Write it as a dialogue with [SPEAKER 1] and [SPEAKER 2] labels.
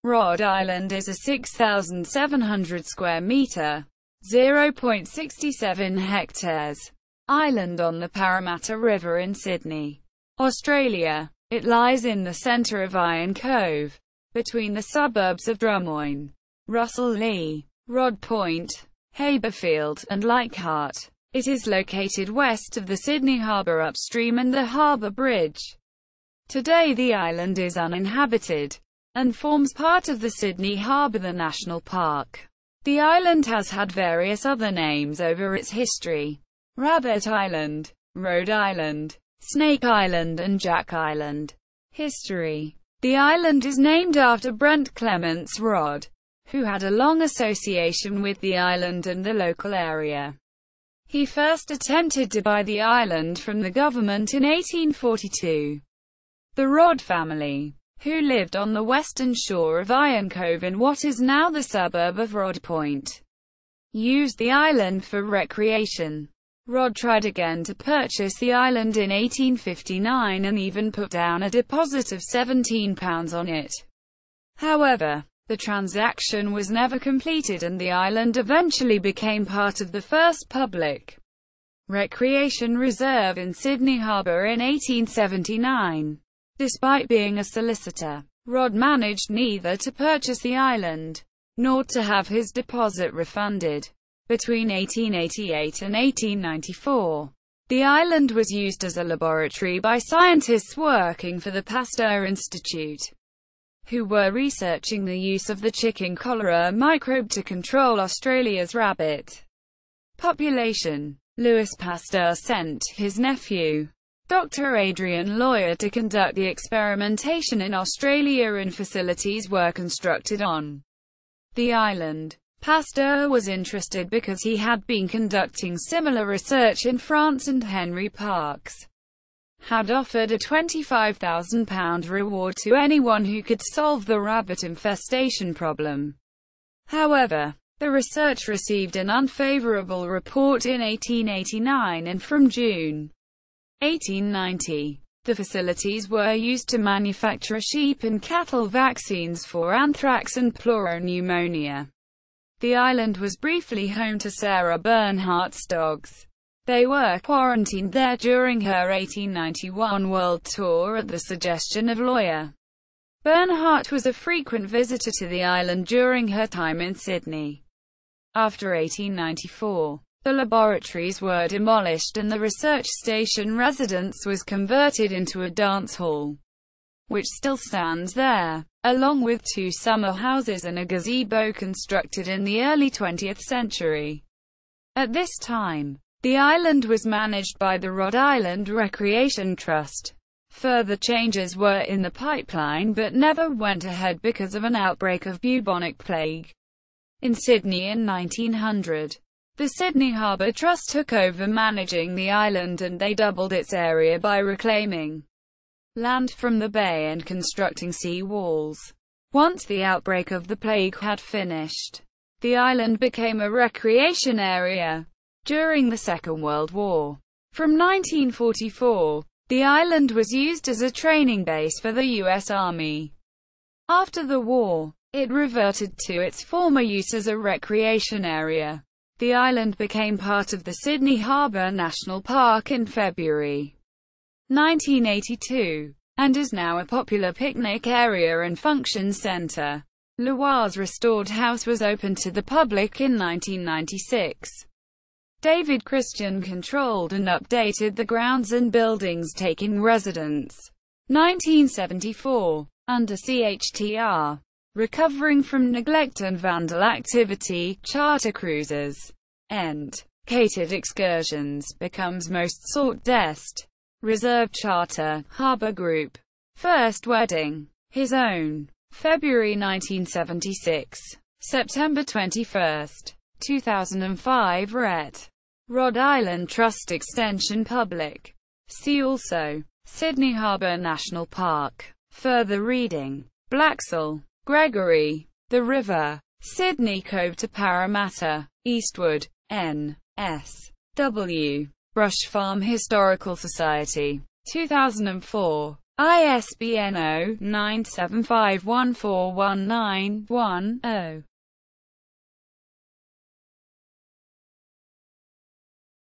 [SPEAKER 1] Rhode Island is a 6,700 square metre (0.67 hectares) island on the Parramatta River in Sydney, Australia. It lies in the centre of Iron Cove, between the suburbs of Drummoyne, Russell-Lea, Rodd Point, Haberfield and Leichhardt. It is located west of the Sydney Harbour upstream and the Harbour Bridge. Today the island is uninhabited and forms part of the Sydney Harbour National Park. The island has had various other names over its history: Rabbit Island, Rhode Island, Snake Island and Jack Island. History: the island is named after Brent Clements Rodd, who had a long association with the island and the local area. He first attempted to buy the island from the government in 1842. The Rodd family, who lived on the western shore of Iron Cove in what is now the suburb of Rodd Point, used the island for recreation. Rodd tried again to purchase the island in 1859 and even put down a deposit of £17 on it. However, the transaction was never completed and the island eventually became part of the first public recreation reserve in Sydney Harbour in 1879. Despite being a solicitor, Rodd managed neither to purchase the island, nor to have his deposit refunded. Between 1888 and 1894, the island was used as a laboratory by scientists working for the Pasteur Institute, who were researching the use of the chicken cholera microbe to control Australia's rabbit population. Louis Pasteur sent his nephew, Dr. Adrian Lawyer, to conduct the experimentation in Australia, and facilities were constructed on the island. Pasteur was interested because he had been conducting similar research in France, and Henry Parkes had offered a £25,000 reward to anyone who could solve the rabbit infestation problem. However, the research received an unfavourable report in 1889, and from June 1890, the facilities were used to manufacture sheep and cattle vaccines for anthrax and pleuropneumonia. The island was briefly home to Sarah Bernhardt's dogs. They were quarantined there during her 1891 world tour at the suggestion of Lawyer. Bernhardt was a frequent visitor to the island during her time in Sydney. After 1894, the laboratories were demolished and the research station residence was converted into a dance hall, which still stands there, along with two summer houses and a gazebo constructed in the early 20th century. At this time, the island was managed by the Rhode Island Recreation Trust. Further changes were in the pipeline but never went ahead because of an outbreak of bubonic plague in Sydney in 1900. The Sydney Harbour Trust took over managing the island and they doubled its area by reclaiming land from the bay and constructing sea walls. Once the outbreak of the plague had finished, the island became a recreation area. During the Second World War, from 1944, the island was used as a training base for the U.S. Army. After the war, it reverted to its former use as a recreation area. The island became part of the Sydney Harbour National Park in February 1982, and is now a popular picnic area and function centre. Loire's restored house was opened to the public in 1996. David Christian controlled and updated the grounds and buildings, taking residence. 1974. Under CHTR. Recovering from neglect and vandal activity, charter cruises and catered excursions becomes most sought dest. Reserve charter, Harbour Group. First wedding, his own. February 1976. September 21, 2005. Rhode Island Trust Extension Public. See also Sydney Harbour National Park. Further reading. Blaxall, Gregory. The River. Sydney Cove to Parramatta. Eastwood, N.S. W. Brush Farm Historical Society. 2004. ISBN 0-9751419-1-0.